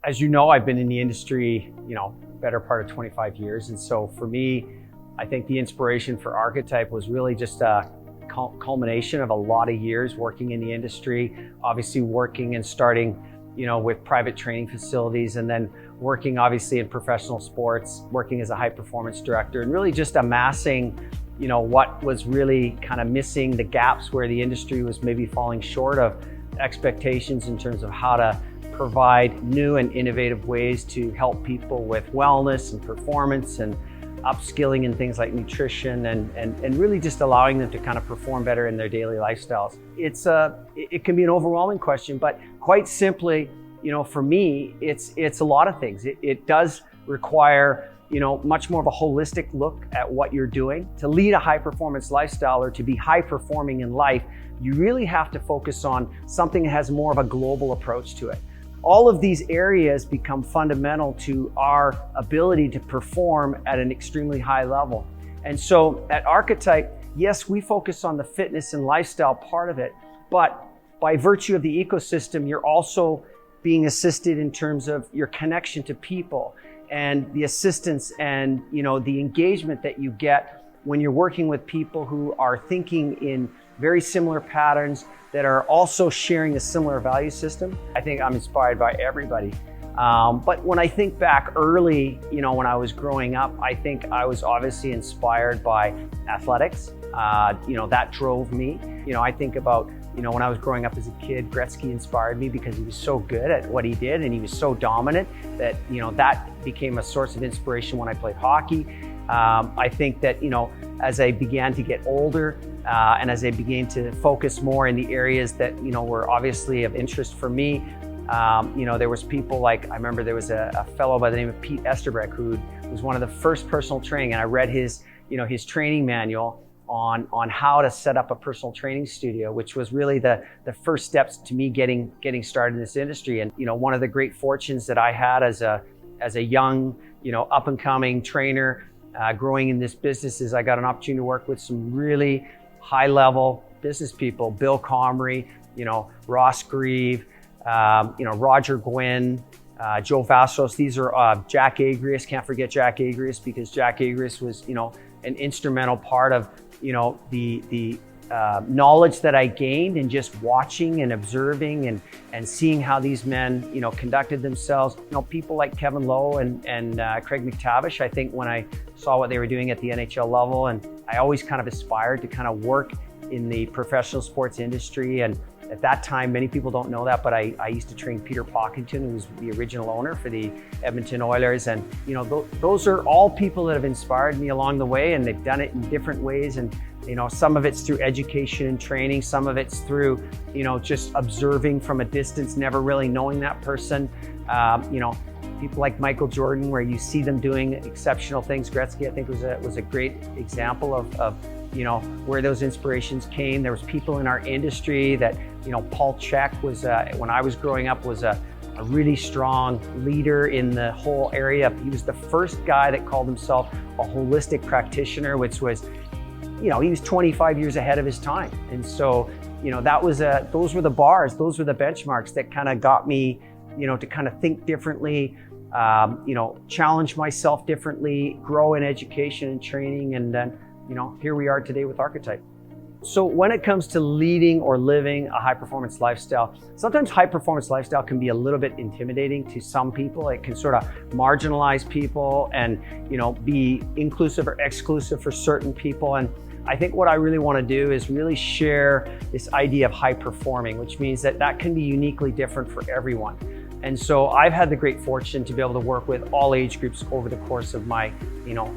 As you know, I've been in the industry, better part of 25 years. And so for me, I think the inspiration for Archetype was really just a culmination of a lot of years working in the industry, obviously working and starting, with private training facilities, and then working obviously in professional sports, working as a high performance director, and really just amassing, what was really kind of missing, the gaps where the industry was maybe falling short of expectations in terms of how to provide new and innovative ways to help people with wellness and performance and upskilling in things like nutrition and really just allowing them to kind of perform better in their daily lifestyles. It can be an overwhelming question, but quite simply, for me, it's a lot of things. It does require, much more of a holistic look at what you're doing. To lead a high performance lifestyle or to be high performing in life, you really have to focus on something that has more of a global approach to it. All of these areas become fundamental to our ability to perform at an extremely high level. And so at Archetype, yes, we focus on the fitness and lifestyle part of it, but by virtue of the ecosystem, you're also being assisted in terms of your connection to people and the assistance and the engagement that you get when you're working with people who are thinking in very similar patterns that are also sharing a similar value system. I think I'm inspired by everybody. But when I think back early, when I was growing up, I think I was obviously inspired by athletics. That drove me. I think about, when I was growing up as a kid, Gretzky inspired me because he was so good at what he did and he was so dominant that, that became a source of inspiration when I played hockey. I think that, as I began to get older and as I began to focus more in the areas that, were obviously of interest for me, there was people like, I remember there was a fellow by the name of Pete Esterbrook who was one of the first personal training, and I read his, his training manual on how to set up a personal training studio, which was really the first steps to me getting started in this industry. And, one of the great fortunes that I had as a young, up and coming trainer, growing in this business is I got an opportunity to work with some really high level business people, Bill Comrie, Ross Grieve, Roger Gwynn, Joe Vassos. These are Jack Agrius. Can't forget Jack Agrius because Jack Agrius was, an instrumental part of, the knowledge that I gained in just watching and observing and seeing how these men, conducted themselves. People like Kevin Lowe and Craig McTavish, I think when I saw what they were doing at the NHL level, and I always kind of aspired to kind of work in the professional sports industry. And at that time, many people don't know that, but I used to train Peter Pocklington, who was the original owner for the Edmonton Oilers. And, those are all people that have inspired me along the way, and they've done it in different ways. And, some of it's through education and training. Some of it's through, just observing from a distance, never really knowing that person. People like Michael Jordan, where you see them doing exceptional things. Gretzky, I think, was a great example of where those inspirations came. There was people in our industry that, Paul Chek was, when I was growing up, was a really strong leader in the whole area. He was the first guy that called himself a holistic practitioner, which was, he was 25 years ahead of his time. And so, those were the bars, those were the benchmarks that kind of got me, to kind of think differently, challenge myself differently, grow in education and training. And then, here we are today with Archetype. So when it comes to leading or living a high performance lifestyle, sometimes high performance lifestyle can be a little bit intimidating to some people. It can sort of marginalize people and, be inclusive or exclusive for certain people. And I think what I really want to do is really share this idea of high performing, which means that can be uniquely different for everyone. And so I've had the great fortune to be able to work with all age groups over the course of my,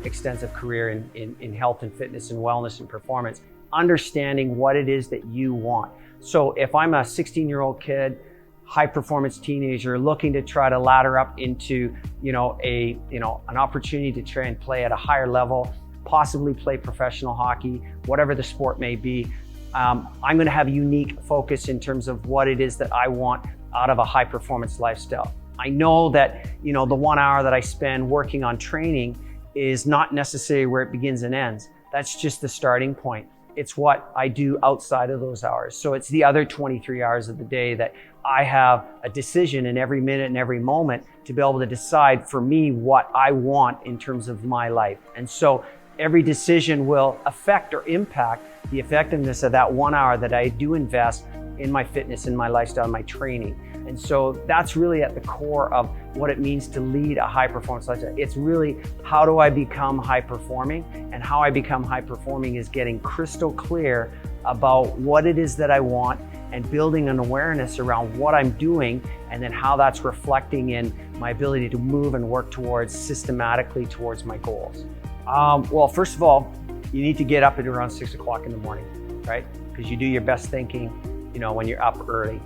extensive career in health and fitness and wellness and performance, understanding what it is that you want. So if I'm a 16-year-old kid, high performance teenager looking to try to ladder up into, an opportunity to try and play at a higher level, possibly play professional hockey, whatever the sport may be, I'm going to have a unique focus in terms of what it is that I want out of a high performance lifestyle. I know that, the 1 hour that I spend working on training is not necessarily where it begins and ends. That's just the starting point. it's what I do outside of those hours. So it's the other 23 hours of the day that I have a decision in every minute and every moment to be able to decide for me what I want in terms of my life. And so every decision will affect or impact the effectiveness of that 1 hour that I do invest in my fitness, in my lifestyle, my training. And so that's really at the core of what it means to lead a high performance lifestyle. It's really, how do I become high performing? And how I become high performing is getting crystal clear about what it is that I want and building an awareness around what I'm doing, and then how that's reflecting in my ability to move and work systematically towards my goals. Well, first of all, you need to get up at around 6 o'clock in the morning, right? Because you do your best thinking, when you're up early.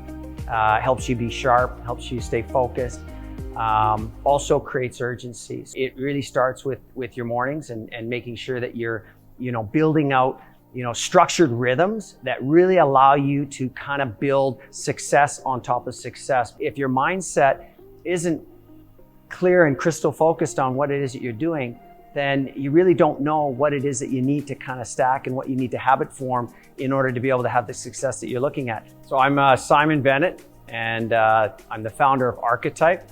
Helps you be sharp, helps you stay focused, also creates urgency. It really starts with your mornings and making sure that you're, building out, structured rhythms that really allow you to kind of build success on top of success. If your mindset isn't clear and crystal focused on what it is that you're doing, then you really don't know what it is that you need to kind of stack and what you need to habit form in order to be able to have the success that you're looking at. So I'm Simon Bennett, and I'm the founder of Archetype.